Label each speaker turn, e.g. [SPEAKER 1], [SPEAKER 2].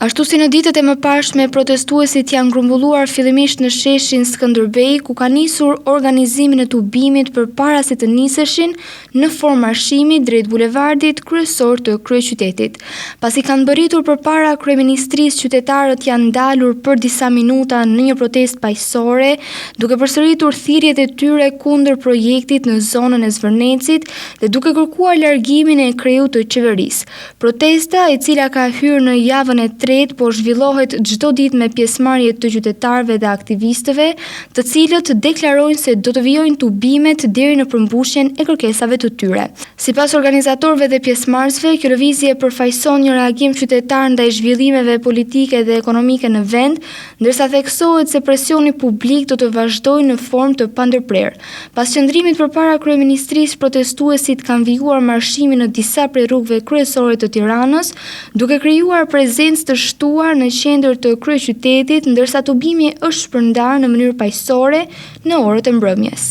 [SPEAKER 1] Ashtu si në ditët e mëparshme, protestuesit janë grumbulluar fillimisht në sheshin Skënderbej, ku ka nisur organizimin e tubimit përpara se të niseshin në formë marshimi drejt bulevardit kryesor të kryeqytetit. Pasi kanë mbërritur përpara kryeministrisë, qytetarët janë dalur për disa minuta në një protestë paqësore, duke përsëritur thirrjet e tyre kundër projektit në zonën e Zvërnecit dhe duke kërkuar largimin e kreut të qeverisë. Protesta, e cila ka hyrë në javën e po zhvillohet çdo ditë me pjesëmarrje të qytetarëve dhe aktivistëve, të cilët deklarojnë se do të vijojnë tubimet deri në përmbushjen e kërkesave të tyre. Sipas organizatorëve dhe pjesëmarrësve, kjo lëvizje përfaqëson një reagim qytetar ndaj zhvillimeve politike dhe ekonomike në vend, ndërsa theksohet se presioni publik do të vazhdojë në formë të pandërprerë. Pas qëndrimit përpara kryeministrisë, protestuesit kanë vijuar marshimin në disa prej rrugëve kryesore të Tiranës, duke krijuar prezencë të shtuar në qendër të kryeqytetit, ndërsa tubimi është shpërndarë në mënyrë paqësore në orët e mbrëmjes.